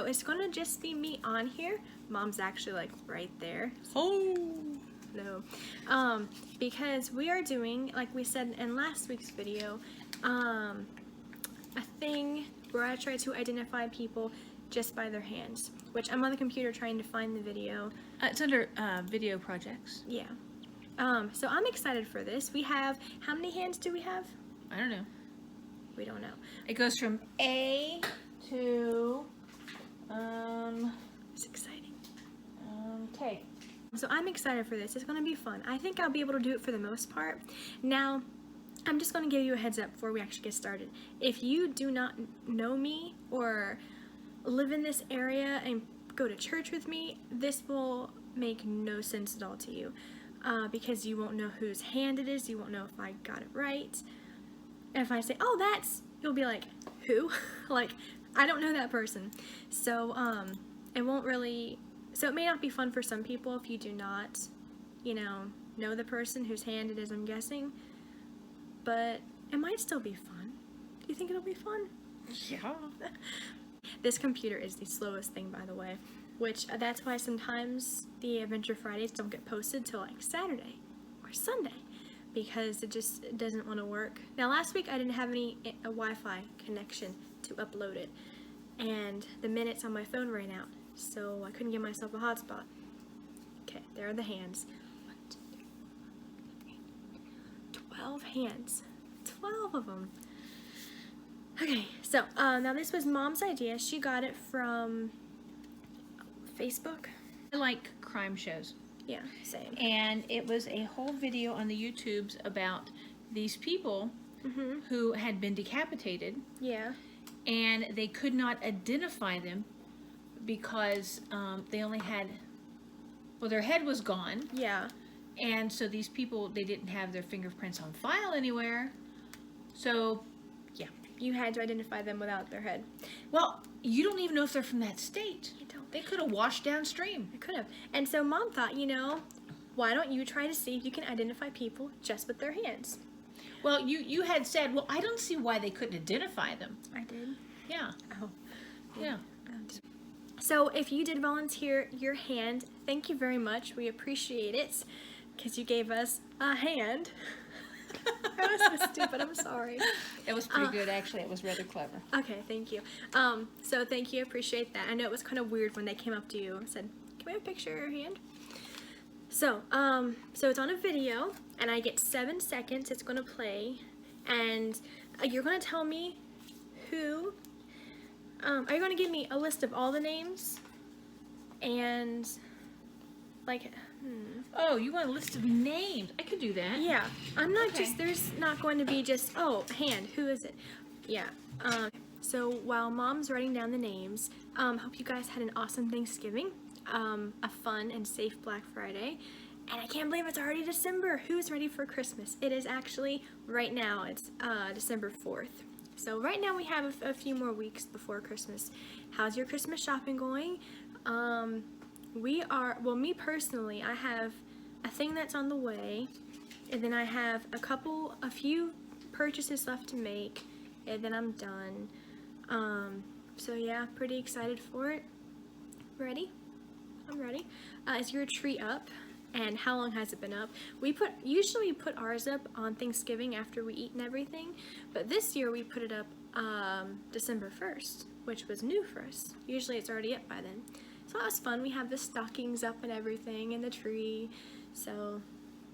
it's gonna just be me on here. Mom's actually like right there. Oh. No. Because we are doing, like we said in last week's video, a thing where I try to identify people just by their hands, which I'm on the computer trying to find the video. It's under video projects. Yeah. So I'm excited for this. We have, how many hands do we have? I don't know. We don't know. It goes from A to It's exciting. K. So I'm excited for this. It's going to be fun. I think I'll be able to do it for the most part. Now, I'm just going to give you a heads up before we actually get started. If you do not know me or live in this area and go to church with me, this will make no sense at all to you. Because you won't know whose hand it is. You won't know if I got it right. And if I say, oh, that's, you'll be like, who? Like, I don't know that person. So, it won't really, so it may not be fun for some people if you do not, you know the person whose hand it is, I'm guessing. But it might still be fun. Do you think it'll be fun? Yeah. This computer is the slowest thing, by the way. Which, that's why sometimes the Adventure Fridays don't get posted till like Saturday or Sunday. Because it just doesn't want to work. Now last week I didn't have a Wi-Fi connection to upload it. And the minutes on my phone ran out. So I couldn't give myself a hotspot. Okay, there are the hands. 1, 2, 3, 4, 5, 12 hands. 12 of them. Okay, so now this was Mom's idea. She got it from Facebook. I like crime shows. Yeah, same. And it was a whole video on the YouTubes about these people who had been decapitated. Yeah. And they could not identify them because they only had, well, their head was gone. Yeah. And so these people, they didn't have their fingerprints on file anywhere. So, yeah. You had to identify them without their head. Well, you don't even know if they're from that state. You don't. They could have washed downstream. They could have. And so Mom thought, why don't you try to see if you can identify people just with their hands? Well, you had said, well, I don't see why they couldn't identify them. I did. Yeah. Oh. Yeah. So if you did volunteer your hand, thank you very much. We appreciate it because you gave us a hand. That was so stupid. I'm sorry. It was pretty good, actually. It was rather clever. Okay, thank you. So thank you. I appreciate that. I know it was kind of weird when they came up to you and said, "Can we have a picture of your hand?" So, so it's on a video, and I get 7 seconds. It's going to play, and you're going to tell me who. Are you going to give me a list of all the names? And, like, Oh, you want a list of names? I could do that. yeah. I'm not Okay. there's not going to be just, oh, hand, who is it? Yeah. So while Mom's writing down the names, hope you guys had an awesome Thanksgiving, a fun and safe Black Friday. And I can't believe it's already December. Who's ready for Christmas? It is actually, right now, it's December 4th. So right now we have a few more weeks before Christmas. How's your Christmas shopping going? Me personally, I have a thing that's on the way, and then I have a few purchases left to make, and then I'm done. So yeah, pretty excited for it. Ready? I'm ready. Is your tree up? And how long has it been up? Usually we put ours up on Thanksgiving after we eat and everything, but this year we put it up December 1st, which was new for us. Usually it's already up by then. So that was fun. We have the stockings up and everything, and the tree, so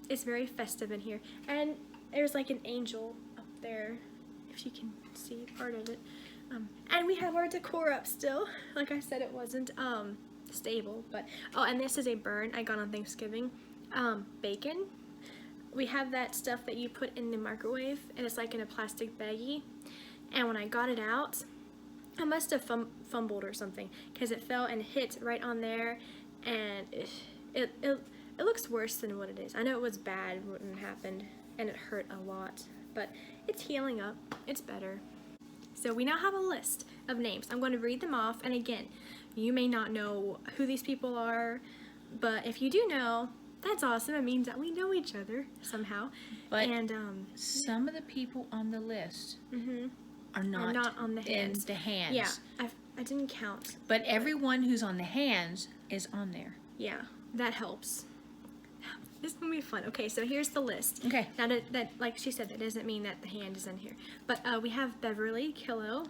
it's very festive in here. And there's like an angel up there, if you can see part of it. And we have our decor up still. Like I said, it wasn't stable, but oh, and this is a burn I got on Thanksgiving. Bacon. We have that stuff that you put in the microwave, and it's like in a plastic baggie. And when I got it out, I must have fumbled or something, because it fell and hit right on there, and it looks worse than what it is. I know it was bad when it happened, and it hurt a lot, but it's healing up. It's better. So we now have a list of names. I'm going to read them off, and again, you may not know who these people are, but if you do know, that's awesome. It means that we know each other somehow. But and some of the people on the list are not on the hands. in the hands. Yeah. I didn't count. But everyone who's on the hands is on there. Yeah, that helps. This is gonna be fun. Okay, so here's the list. Okay. Now that like she said, that doesn't mean that the hand is in here. But we have Beverly Killo,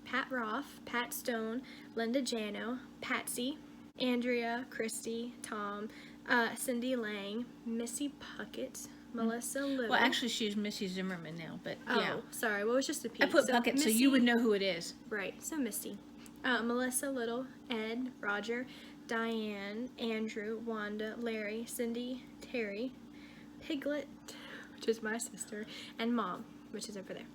Pat Roth, Pat Stone, Linda Jano, Patsy, Andrea, Christy, Tom, Cindy Lang, Missy Puckett, Melissa Little. Well, actually, she's Missy Zimmerman now, but oh, yeah. sorry. Well, it was just a P. I put So Puckett so Missy- you would know who it is. Right. So Missy, Melissa Little, Ed, Roger, Diane, Andrew, Wanda, Larry, Cindy, Terry, Piglet, which is my sister, and Mom, which is over there.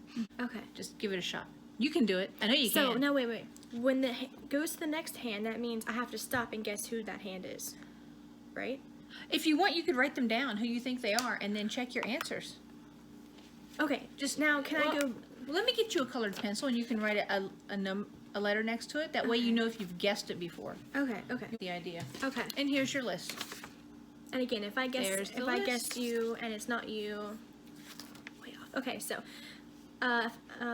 Okay. Just give it a shot. You can do it. I know you So, can. no, wait. When the goes to the next hand, that means I have to stop and guess who that hand is. Right? If you want, you could write them down, who you think they are, and then check your answers. Okay. Just now, can I go? Let me get you a colored pencil, and you can write a letter next to it. That way you know if you've guessed it before. Okay. The idea. Okay. And here's your list. And again, if I There's the I list. guessed you and it's not you, way off. Okay, so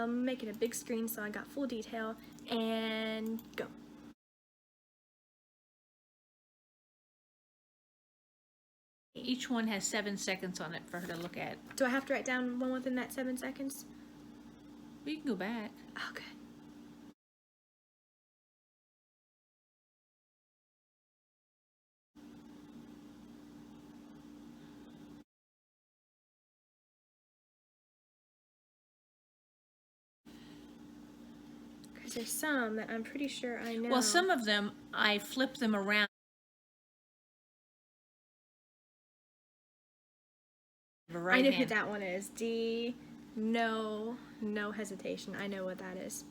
making a big screen so I got full detail and go. Each one has 7 seconds on it for her to look at. Do I have to write down one within that 7 seconds? We can go back. Okay. Because there's some that I'm pretty sure I know. Well, some of them, I flip them around. I know who that one is. D. No hesitation. I know what that is.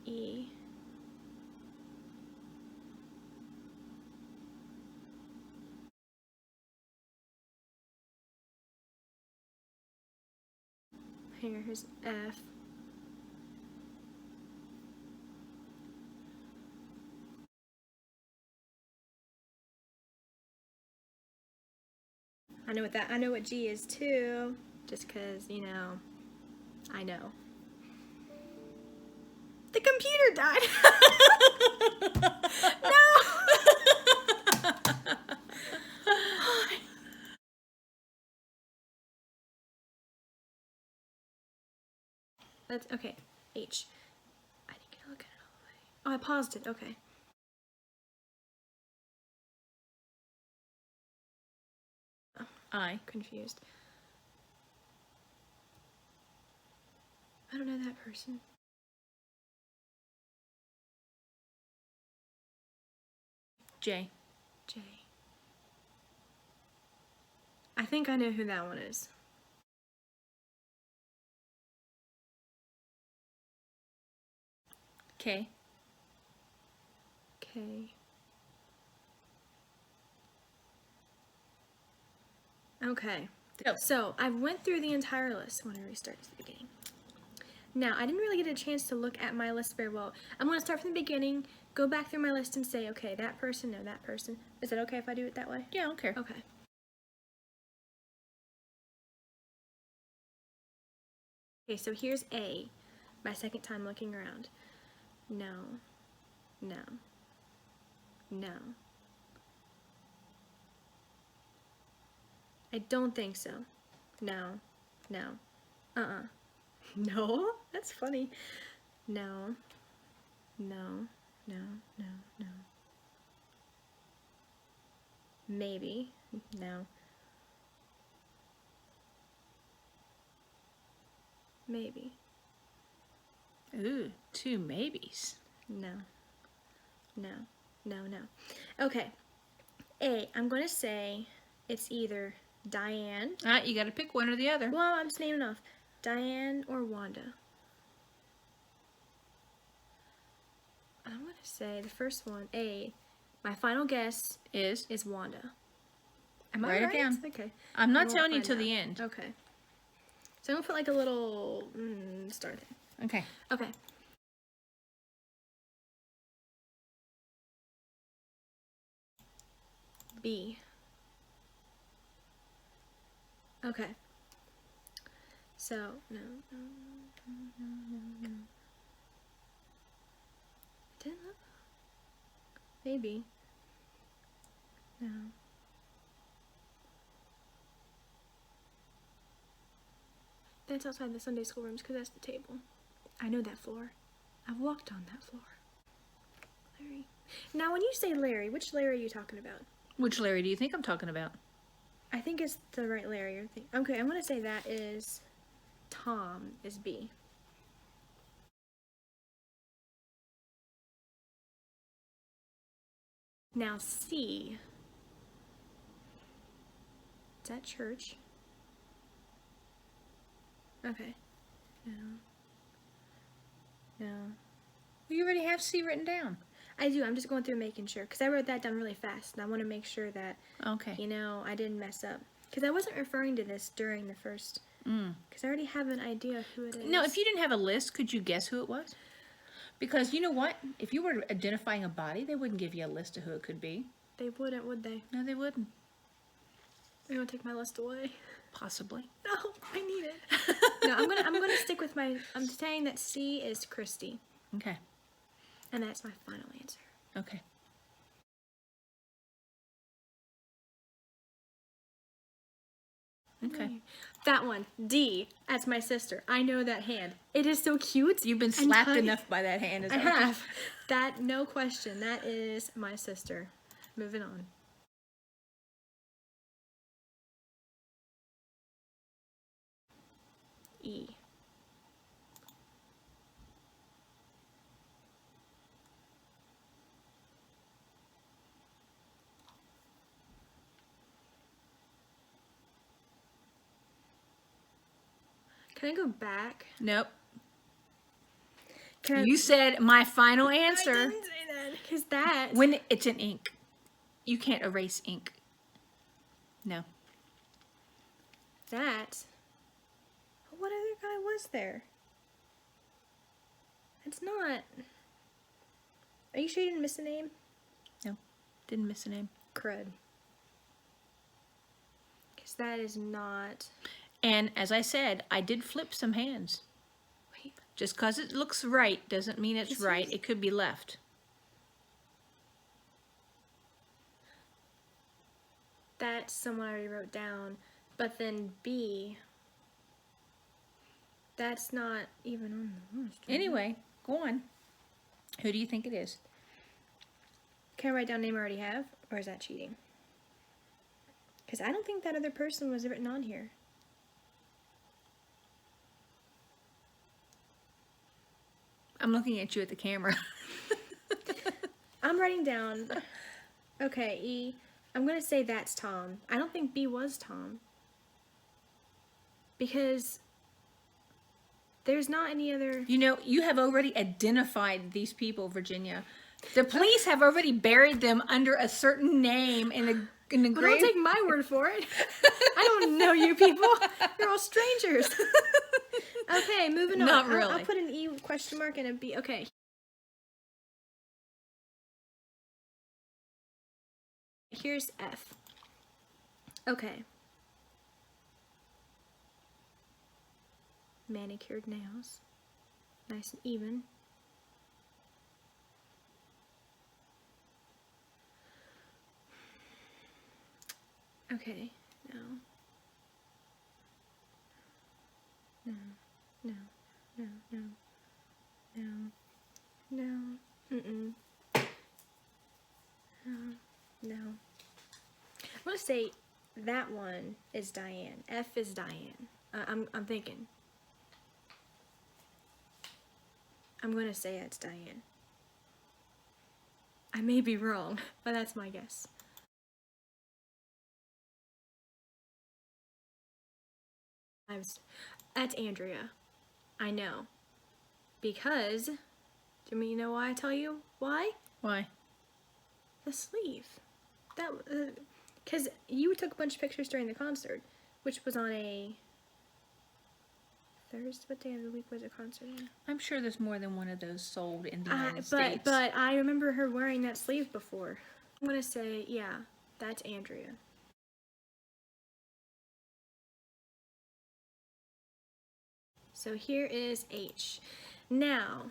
E. Here's F. I know what G is too, just cause, you know, I know. The computer died. No. That's okay. H. I didn't get to look at it all the way. Oh, I paused it. Okay. I. Confused. I don't know that person. J. J. I think I know who that one is. K. K. Okay. Go. So I went through the entire list. I want to restart to the beginning. Now, I didn't really get a chance to look at my list very well. I'm going to start from the beginning, go back through my list and say, okay, that person, no, that person. Is it okay if I do it that way? Yeah, I don't care. Okay. Okay, so here's A. My second time looking around. No. No. No. I don't think so. No. No. No? That's funny. No. No. No. No. No. Maybe. No. Maybe. Ooh, 2 maybes. No. No. No, no. Okay. A, I'm going to say it's either Diane. You got to pick one or the other. Well, I'm just naming off. Diane or Wanda. I'm going to say the first one, A. My final guess Is. is Wanda. Am I Write it right? down. Okay. I'm not We'll telling you find till out. the end. Okay. So I'm going to put like a little star thing. Okay. Okay. B. Okay. So, no, no, no, no, no, no. Didn't look. Maybe. No. That's outside the Sunday school rooms because that's the table. I know that floor. I've walked on that floor. Larry. Now, when you say Larry, which Larry are you talking about? Which Larry do you think I'm talking about? I think it's the right Larry. Okay, I'm going to say that is Tom is B. Now C. Is that church? Okay. No. No. You already have C written down. I do. I'm just going through making sure. Because I wrote that down really fast. And I want to make sure that, Okay. you know, I didn't mess up. Because I wasn't referring to this during the first. Because I already have an idea who it is. No, if you didn't have a list, could you guess who it was? Because you know what? If you were identifying a body, they wouldn't give you a list of who it could be. They wouldn't, would they? No, they wouldn't. They're going to take my list away. Possibly. No, I need it. No, I'm gonna stick with my. I'm saying that C is Christy, Okay. and that's my final answer. Okay. Okay. That one, D. That's my sister. I know that hand. It is so cute. You've been and slapped tight. enough by that hand. Is I that what you- have. That, no question. That is my sister. Moving on. E. Can I go back? Nope. Can I, You said my final I answer. didn't say that. Because that. When it's in ink. You can't erase ink. No. That. What other guy was there? It's not. Are you sure you didn't miss a name? No. Didn't miss a name. Crud. Because that is not. And as I said, I did flip some hands. Wait. Just because it looks right doesn't mean it's This right. is- It could be left. That's someone I already wrote down. But then B. That's not even on the list. Anyway, go on. Who do you think it is? Can I write down name I already have? Or is that cheating? Because I don't think that other person was written on here. I'm looking at you at the camera. I'm writing down. Okay, E. I'm going to say that's Tom. I don't think B was Tom. Because there's not any other. You know, you have already identified these people, Virginia. The police have already buried them under a certain name in the But grave. don't take my word for it. I don't know you people. You're all strangers. Okay, moving on. Not I'll really. put an E question mark and a B. Okay. Here's F. Okay. Manicured nails. Nice and even. Okay, no. No, no, no, no, no, no, mm-mm. No. I'm gonna say that one is Diane. F is Diane. I'm thinking. I'm gonna say it's Diane. I may be wrong, but that's my guess. That's Andrea. I know. Because, do you know why I tell you why? Why? The sleeve. That, because you took a bunch of pictures during the concert, which was on a Thursday. What day of the week was the concert on? I'm sure there's more than one of those sold in the United But States. I remember her wearing that sleeve before. I'm gonna say, yeah, that's Andrea. So here is H. Now,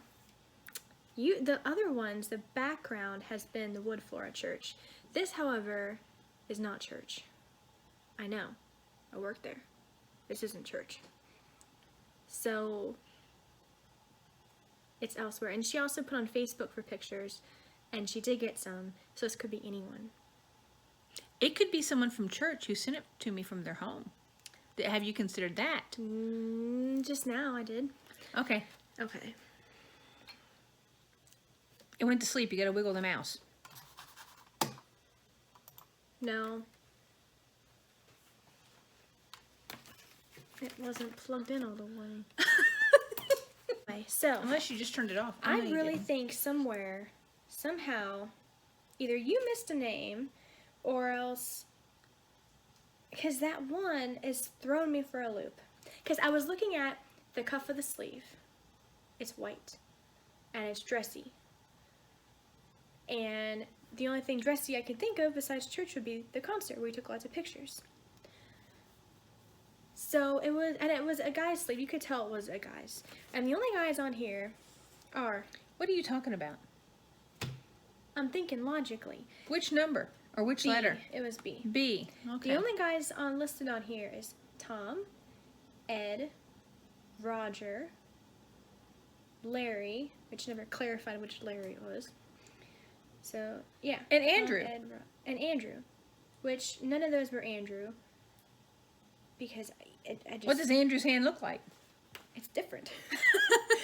the other ones, the background has been the wood floor at church. This, however, is not church. I know. I work there. This isn't church. So, it's elsewhere. And she also put on Facebook for pictures, and she did get some, so this could be anyone. It could be someone from church who sent it to me from their home. Have you considered that? Just now, I did. Okay. Okay. It went to sleep. You got to wiggle the mouse. No. It wasn't plugged in all the way. Okay, so Unless you just turned it off. I know you really didn't. think somewhere, somehow, either you missed a name, or else, because that one is throwing me for a loop. Because I was looking at the cuff of the sleeve. It's white, and it's dressy. And the only thing dressy I could think of besides church would be the concert where we took lots of pictures. So it was a guy's sleeve. You could tell it was a guy's. And the only guys on here are, What are you talking about? I'm thinking logically, Which number? Or which B. letter? It was B. B. Okay. The only guys listed on here is Tom, Ed, Roger, Larry, which never clarified which Larry it was. So, yeah. And Andrew. Ed, and Andrew, which none of those were Andrew. Because I just... What does Andrew's hand look like? It's different.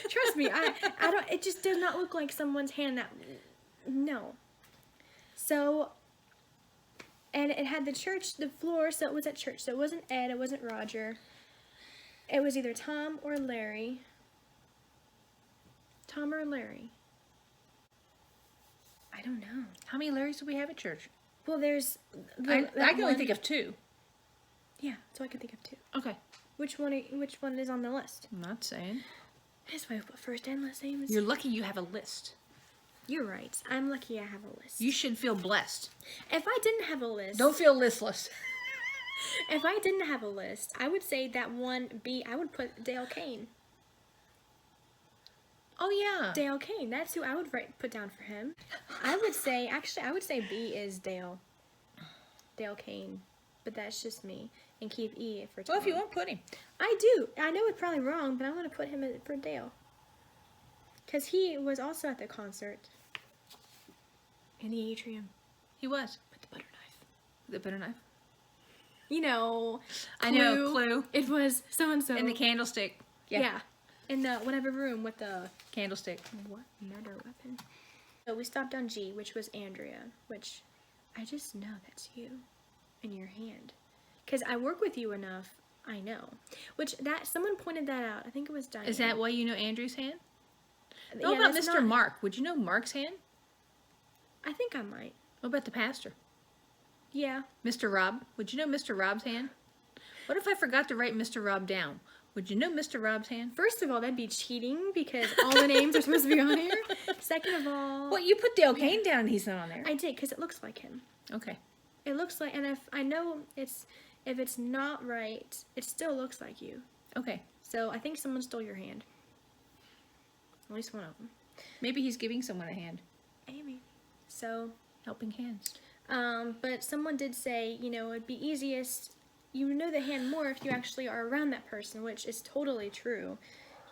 Trust me, I don't, it just does not look like someone's hand that, no. So, and it had the church, the floor, so it was at church. So it wasn't Ed, it wasn't Roger. It was either Tom or Larry. Tom or Larry. I don't know. How many Larrys do we have at church? Well, there's... I can only think of 2. Yeah, so I can think of 2. Okay. Which one is on the list? I'm not saying. That's why I put first and last names. You're lucky you have a list. You're right. I'm lucky I have a list. You should feel blessed. If I didn't have a list... Don't feel listless. If I didn't have a list, I would say that one B, I would put Dale Kane. Oh, yeah. Dale Kane, that's who I would put down for him. I would say B is Dale. Dale Kane. But that's just me. And keep E for Tom. Well, if you want, put him. I do. I know it's probably wrong, but I want to put him for Dale. Because he was also at the concert. In the atrium. He was. With the butter knife. The butter knife. You know. I know, Clue. It was so-and-so. And the candlestick. Yeah. In the whatever room with the... Candlestick. What murder weapon? So we stopped on G, which was Andrea, which I just know that's you in your hand. Because I work with you enough, I know. Which, someone pointed that out. I think it was Diane. Is that why you know Andrew's hand? Yeah, What about that's Mr. not- Mark? Would you know Mark's hand? I think I might. What about the pastor? Yeah. Mr. Rob? Would you know Mr. Rob's hand? What if I forgot to write Mr. Rob down? Would you know Mr. Rob's hand? First of all, that'd be cheating because all the names are supposed to be on here. Second of all... Well, you put Dale Kane down and he's not on there. I did, because it looks like him. Okay. It looks like... And if I know if it's not right, it still looks like you. Okay. So I think someone stole your hand. At least one of them. Maybe he's giving someone a hand. Amy. So... Helping hands. But someone did say, you know, it'd be easiest... You know the hand more if you actually are around that person, which is totally true,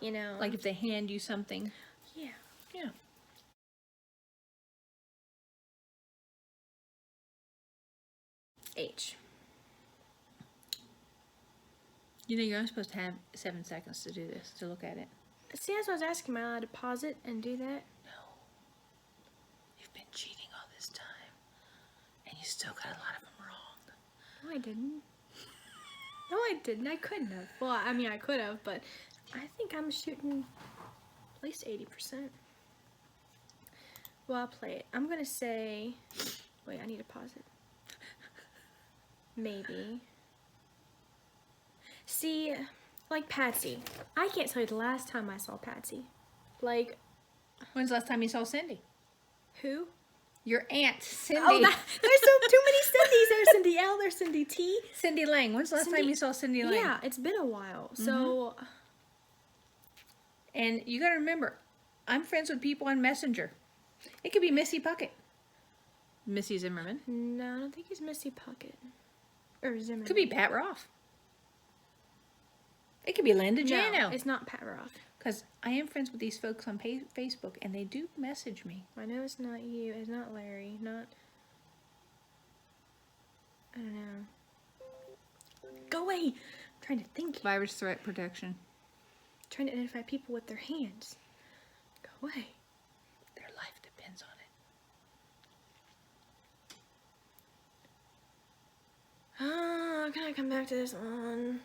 you know. Like if they hand you something. Yeah. Yeah. H. You know, you're only supposed to have 7 seconds to do this, to look at it. See, that's what I was asking. Am I allowed to pause it and do that? No. You've been cheating all this time. And you still got a lot of them wrong. No, I didn't. No, I didn't. I couldn't have. Well, I mean, I could have, but I think I'm shooting at least 80%. Well, I'll play it. I'm going to say... Wait, I need to pause it. Maybe. See, like Patsy. I can't tell you the last time I saw Patsy. Like... When's the last time you saw Cindy? Who? Your aunt, Cindy. Oh, there's so too many Cindys. There's Cindy L, there's Cindy T. Cindy Lang. When's the last time you saw Cindy Lang? Yeah, it's been a while. So, And you got to remember, I'm friends with people on Messenger. It could be Missy Puckett. Missy Zimmerman. No, I don't think he's Missy Puckett. Or Zimmerman. Could be Pat Roth. It could be Linda Jano. No, it's not Pat Roth. Because I am friends with these folks on Facebook, and they do message me. I know it's not you. It's not Larry. Not... I don't know. Go away! I'm trying to think. Virus threat protection. Trying to identify people with their hands. Go away. Their life depends on it. Oh, can I come back to this one?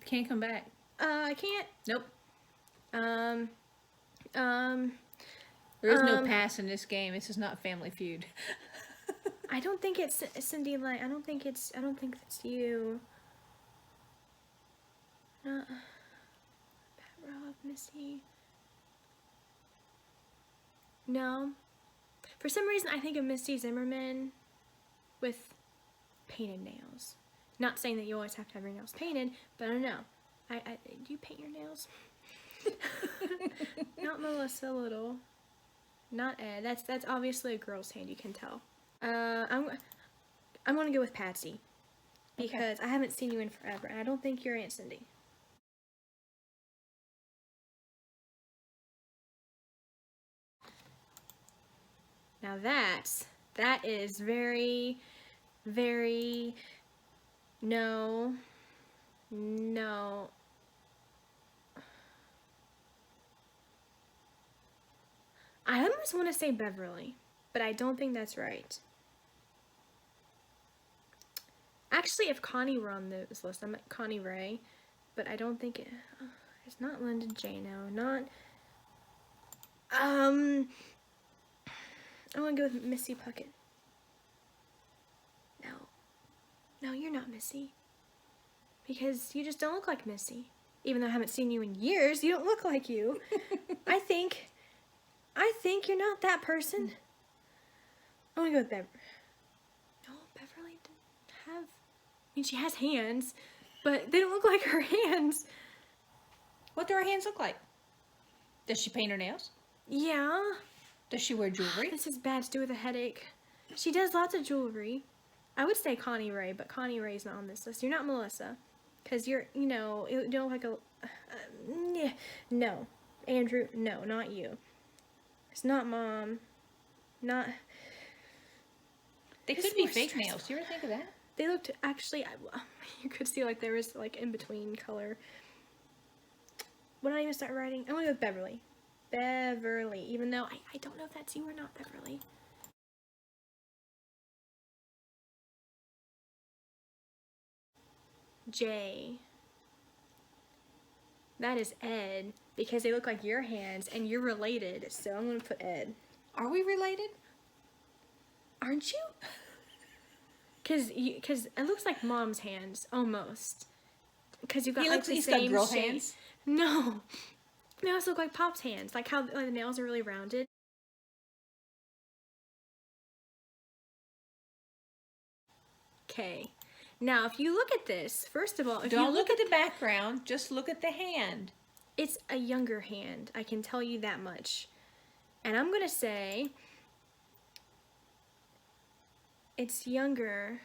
Can't come back. I can't. Nope. Um. There is no pass in this game. This is not Family Feud. I don't think it's Cindy. Like, I don't think it's you. Pat Roth, Missy. No. For some reason, I think of Misty Zimmerman with painted nails. Not saying that you always have to have your nails painted, but I don't know. Do you paint your nails? Not Melissa Little. Not Ed. That's obviously a girl's hand. You can tell. I'm gonna go with Patsy because I haven't seen you in forever, and I don't think you're Aunt Cindy. Now that is very, very, no. I almost want to say Beverly, but I don't think that's right. Actually, if Connie were on this list, I meant Connie Ray, but I don't think it's not Linda Jano, not, I want to go with Missy Puckett. No, you're not Missy, because you just don't look like Missy. Even though I haven't seen you in years, you don't look like you. I think you're not that person. I want to go with Beverly. No, Beverly didn't have... I mean, she has hands, but they don't look like her hands. What do her hands look like? Does she paint her nails? Yeah. Does she wear jewelry? This is bad to do with a headache. She does lots of jewelry. I would say Connie Ray, but Connie Ray's not on this list. You're not Melissa. Because you're, you don't look like a... no. Andrew, no, not you. It's not Mom. Not... They could be fake nails. Do you ever think of that? They looked, actually, you could see like there was like in between color. When I even start writing, I'm gonna go with Beverly. Beverly, even though I don't know if that's you or not, Beverly. J. That is Ed, because they look like your hands and you're related, so I'm gonna put Ed. Are we related? Aren't you? Cause it looks like Mom's hands almost. Cause you've got like the same girl shape. hands. No, they also look like Pop's hands. Like how the nails are really rounded. Okay. Now, if you look at this, first of all, if Don't you look at the background. Just look at the hand. It's a younger hand. I can tell you that much. And I'm gonna say it's younger.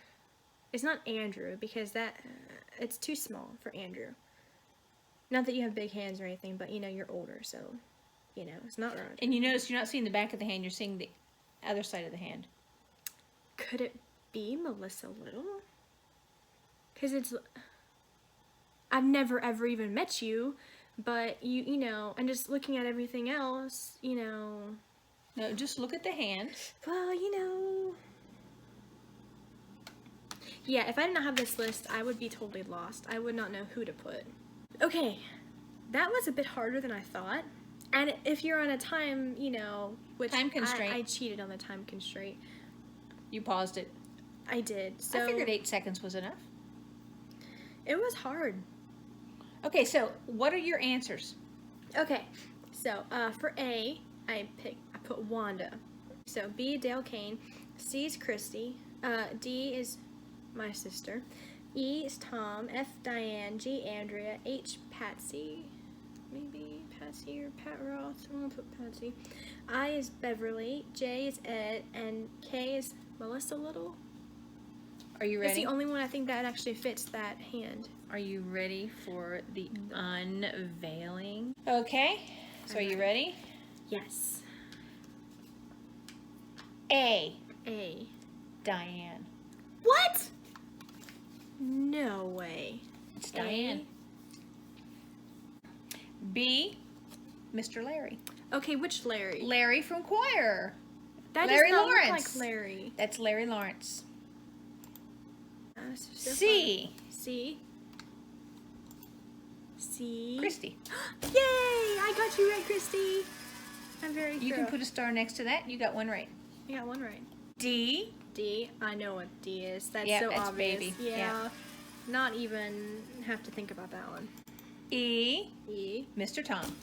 It's not Andrew, because it's too small for Andrew. Not that you have big hands or anything, but you're older, so it's not right. And you notice you're not seeing the back of the hand, you're seeing the other side of the hand. Could it be Melissa Little? Because I've never ever even met you, but and just looking at everything else, No, just look at the hand. Well, yeah, if I did not have this list, I would be totally lost. I would not know who to put. Okay, that was a bit harder than I thought. And if you're on a time, which Time constraint. I cheated on the time constraint. You paused it. I did. So I figured 8 seconds was enough. It was hard. Okay, so what are your answers? Okay, so for A, I put Wanda. So B, Dale Kane. C is Christy. D is my sister. E is Tom. F, Diane. G, Andrea. H, Patsy. Maybe Patsy or Pat Ross. I'm gonna put Patsy. I is Beverly, J is Ed, and K is Melissa Little. Are you That's ready? the only one I think that actually fits that hand. Are you ready for the unveiling? Okay, so are you ready? Yes. A. A. Diane. What? No way. It's Diane. B. Mr. Larry. Okay, which Larry? Larry from choir. That Larry does not Lawrence. look like Larry. That's Larry Lawrence. That's so C. fun. C. C. Christy. Yay! I got you right, Christy. I'm very You pro. can put a star next to that. You got one right. I got one right. D. D. I know what D is. That's Yeah, so that's obvious. baby. Yeah. Yeah. Not even have to think about that one. E. E. Mr. Tom.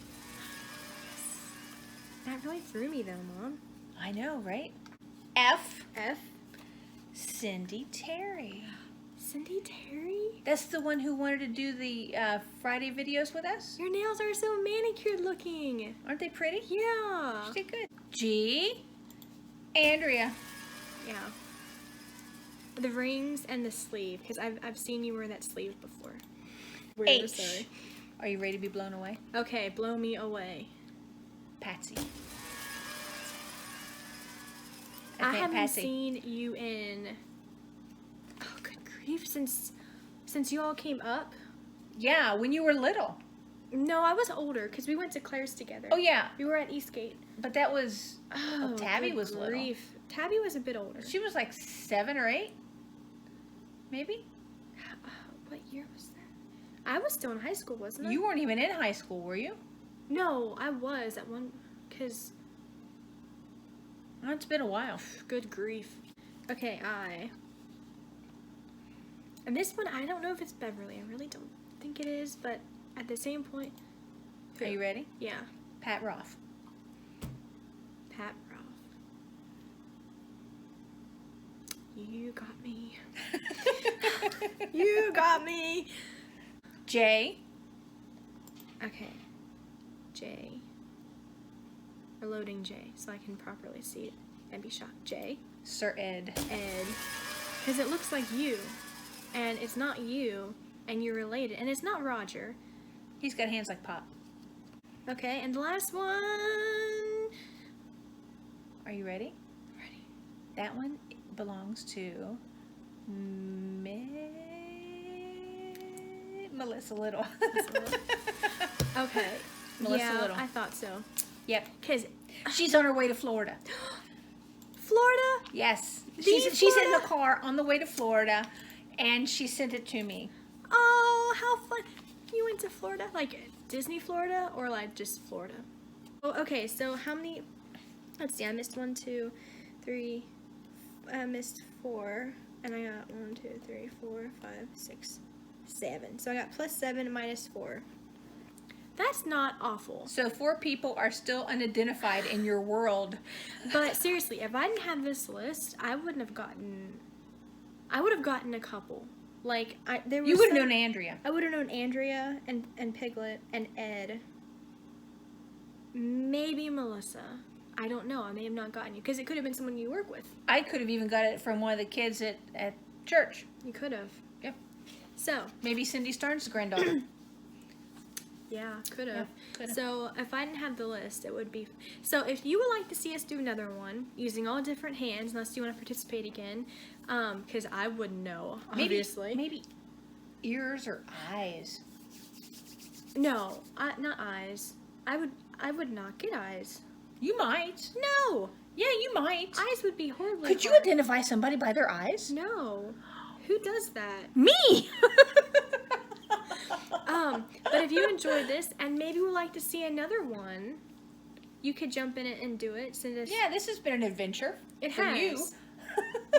That really threw me though, Mom. I know, right? F. F. Cindy Terry. Cindy Terry? That's the one who wanted to do the Friday videos with us. Your nails are so manicured looking. Aren't they pretty? Yeah. She did good. G. Andrea. Yeah. The rings and the sleeve, because I've seen you wear that sleeve before. Wear the H. story. Are you ready to be blown away? Okay, blow me away. Patsy. I Okay, haven't Patsy. seen you in, oh good grief, since you all came up. Yeah, when you were little. No, I was older because we went to Claire's together. Oh yeah, We were at Eastgate. but that was Tabby good was little. grief. Tabby was a bit older. She was like 7 or 8, maybe. What year was that? I was still in high school, wasn't I? You weren't even in high school, were you? No, I was at one, because, Oh, it's been a while. good grief. Okay, I. And this one, I don't know if it's Beverly. I really don't think it is, but at the same point. Are you ready? Yeah. Pat Roth. Pat Roth. You got me. You got me. J. Okay. J. We're loading J so I can properly see it and be shocked. J. Sir Ed. Ed. Because it looks like you. And it's not you. And you're related. And it's not Roger. He's got hands like Pop. Okay, and the last one. Are you ready? Ready. That one belongs to Melissa Little. Okay. Melissa yeah, Little. I thought so. Yep. Because She's on her way to Florida. Florida? Yes. The She's in the Florida? car on the way to Florida, and she sent it to me. Oh, how fun. You went to Florida? Like Disney Florida or like just Florida? Oh, okay, so how many? Let's see, I missed 1, 2, 3. I missed 4. And I got 1, 2, 3, 4, 5, 6, 7. So I got +7 minus 4. That's not awful. So 4 people are still unidentified in your world. But seriously, if I didn't have this list, I wouldn't have gotten. I would have gotten a couple. Like there was. You would have known Andrea. I would have known Andrea and Piglet and Ed. Maybe Melissa. I don't know. I may have not gotten you because it could have been someone you work with. I could have even got it from one of the kids at church. You could have. Yep. So. Maybe Cindy Starnes' granddaughter. Yeah, could have. Yeah, could have. So if I didn't have the list, it would be. So if you would like to see us do another one using all different hands, unless you want to participate again, because I wouldn't know, obviously. Maybe ears or eyes. No, not eyes. I would not get eyes. You might. No, Yeah, you might. eyes would be horribly. Could you hard. identify somebody by their eyes? No. Who does that? Me! But if you enjoyed this and maybe would like to see another one, you could jump in it and do it. Send us. Yeah, this has been an adventure. It for has. you.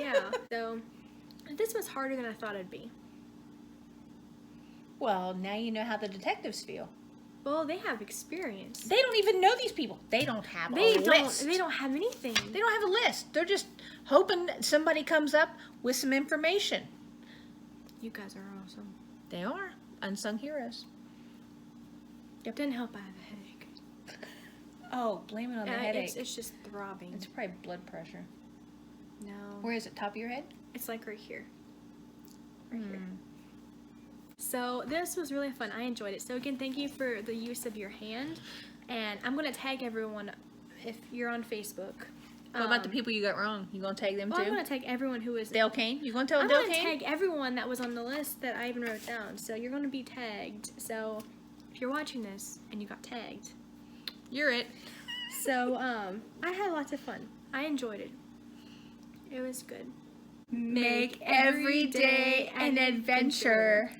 Yeah. So this was harder than I thought it'd be. Well, now you know how the detectives feel. Well, they have experience. They don't even know these people. They don't have a list. They don't have anything. They don't have a list. They're just hoping that somebody comes up with some information. You guys are awesome. They are unsung heroes. It didn't help I have a headache. Oh, blame it on the headache. It's just throbbing. It's probably blood pressure. No. Where is it? Top of your head? It's like right here. Right here. So this was really fun. I enjoyed it. So again, thank you for the use of your hand. And I'm going to tag everyone if you're on Facebook. What about the people you got wrong? You gonna tag them too? I'm going to tag everyone who is... Dale Kane? You gonna tell I'm Dale going to Kane? tag everyone that was on the list that I even wrote down. So you're going to be tagged. So if you're watching this and you got tagged, You're it. So I had lots of fun. I enjoyed it. It was good. Make every day an adventure.